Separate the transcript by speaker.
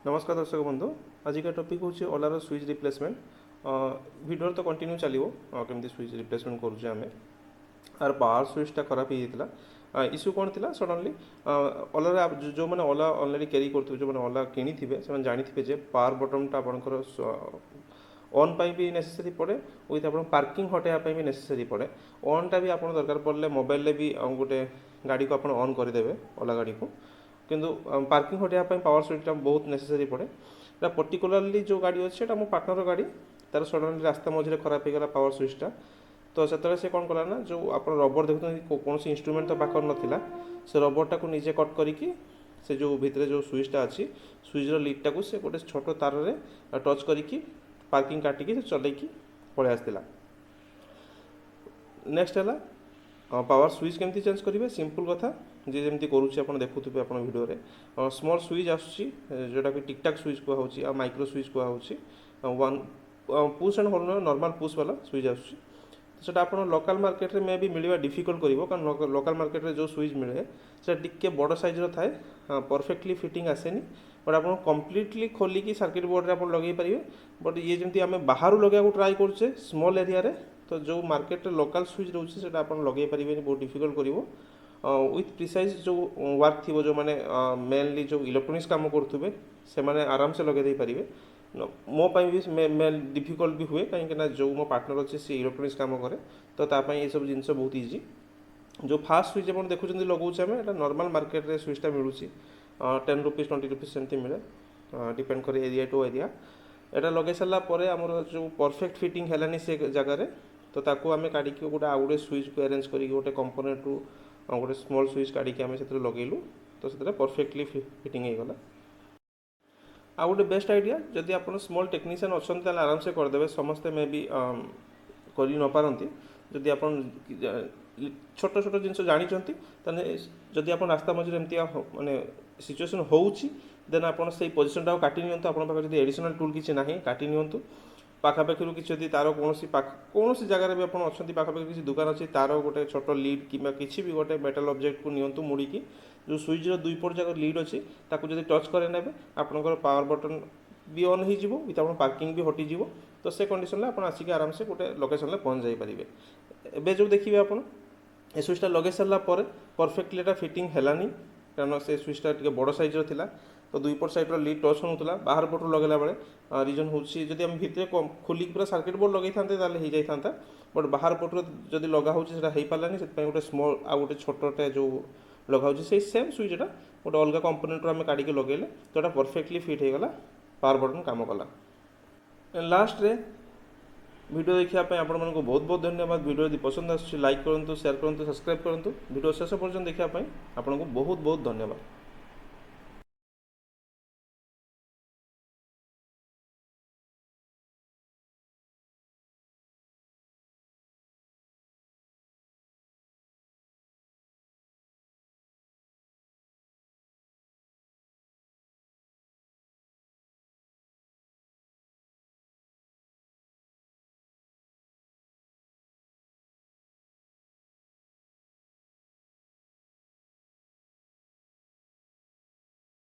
Speaker 1: नमस्कार दर्शक बंधु आज का टॉपिक हूँ ओलार स्विच रिप्लेसमेंट वीडियो तो कंटिन्यू चलो केमती स्विच रिप्लेसमेंट करुचे आम आर पावर स्विचटा खराब हो जाता इश्यू कौन थी सडनली ओलार जो मैंने ओला ऑलरेडी कैरी करुवे जो मैंने ओला किनी से जानी जे पावर बटनटा आपंकर ऑन पाई भी नेसेसरी पड़े विथ आप पार्किंग हटाइवाई भी नेसेसरी पड़े ऑनटा भी आप दरकार पड़े मोबाइल भी गोटे गाड़ी को आप ऑन करदे ओला गाड़ी को किंतु पार्किंग हटाइवाई पावर स्विचटा बहुत नेसेसरी पड़े पर्टिकुलाली जो गाड़ी अच्छे मो पार्टनर गाड़ी तार सडनली रास्ता मझे खराब हो गला पावर स्विचटा तो से कौन कला ना जो आप रबर देखते कौन इंस्ट्रूमेंट तो पाखर नाला से रबरटा को निजे कट करी से जो भितर जो स्विचटा अच्छी स्विचर लिडटा को से गोटे छोट तार में टच करी पार्किंग काटिकी चलैकी पलि आसला। नेक्स्ट है पावर स्विच केमती चेंज करेंगे सिंपल कथा जी जमी करुचे आप देखुवे आप वीडियो रे स्मॉल स्विच जोटा कि टिकटाक स्विच कहुच्छी आ माइक्रो स्विच कहुच्छी one push and hold normal push वाला स्विच आसूँ सेटा आप लोकल मार्केट में मे भी मिलवा डिफिकल्ट करिवो कारण लोकल मार्केट में जो स्विच मिले से टिके बड़ साइज थाए परफेक्टली फिटिंग आसेनी बट आप कम्प्लीटली खोलिकी सर्किट बोर्ड रे आप लगे पारे बट ये जमी आम बाहर लगे ट्राए करुचे स्मॉल एरिया रे तो जो मार्केट लोकल स्विच रोचे से आप लगे पारे बहुत डिफिकल्ट करिवो विथ प्रिसाइज जो वर्क थी जो मैंने मेनली जो इलेक्ट्रोनिक्स काम करुवे से मैंने आराम से लगे पारे मो भी मेन डिफिकल्ट भी हुए कहीं जो मो पार्टनर अच्छे सी इलेक्ट्रोनिक्स काम करे तो ये सब जिन बहुत इजी जो फास्ट स्विच आप देखुं लगौचे आम एटा नॉर्मल मार्केट रे स्विचटा मिलूँ 10 रुपीज 20 रुपीज सेमती मिले डिपेंड करे एरिया टू एरिया एटा लगे सारा आमर जो परफेक्ट फिटिंग है से जगार तो ताको आम काढ़ी गोटे आउ गोटे स्विच को अरेंज कर गोटे कंपोनेंट रू गोटे स्मॉल स्विच काढ़ी आम से लगेलु तो से परफेक्टली फिटिंग हो गला। आ गोटे बेस्ट आइडिया जदि आप स्मॉल टेक्नीशियन अच्छा आराम से करदे समस्ते मे भी कर न पारती जदि आप छोट छोट जिन जानते जदि आप रास्ता मझे एमती माने सिचुएसन होउची देन आप पोजिशनटा काटि नियंतु आप एडिशनल टूल किसी ना काटि नियंतु पाखापाखि किसी तार कौन जगार भी आप अच्छा पाखापाखि किसी दुकान अच्छी तार गोटे छोट लीड कि किसी भी गोटे मेटल ऑब्जेक्ट को नियंतु मुड़िकी जो स्विच दुई पट जगह लीड अच्छी ताकू जब टच करे नेबे आपनकर पावर बटन भी ऑन हो विथ आप पार्किंग भी हटिଯିव तो से कंडीशन आप आसिक आराम से गोटे लोकेशन में पहुँच जापारे। एबे जो देखिए आप ए स्विचटा लगे सारा परफेक्टली एटा फिटिंग हेलानी कारण से स्विचटा टिके बड़ साइजर थिला तो दुई पट सैड्र लीड टच होता बाहर पटू लगेला बेले रिजन हूँ जब आम भितर खोलिक पूरा सर्किट बोर्ड लगे था हो जाता बट बाहर पटू जब लगा हो पारानी से गोटे स्मॉल आ गोटे छोटे जो लगा से सेम स्विचटा गोटे अलग कंपोनेंट आम काढ़ी लगे तो परफेक्टली फिट हो गला पावर बटन काम कला। लास्ट रे वीडियो देखापी आप बहुत बहुत धन्यवाद। वीडियो यदि पसंद आस लाइक करूँ शेयर करूँ सब्सक्राइब करूँ वीडियो शेष पर्यटन देखापी आपको बहुत बहुत धन्यवाद।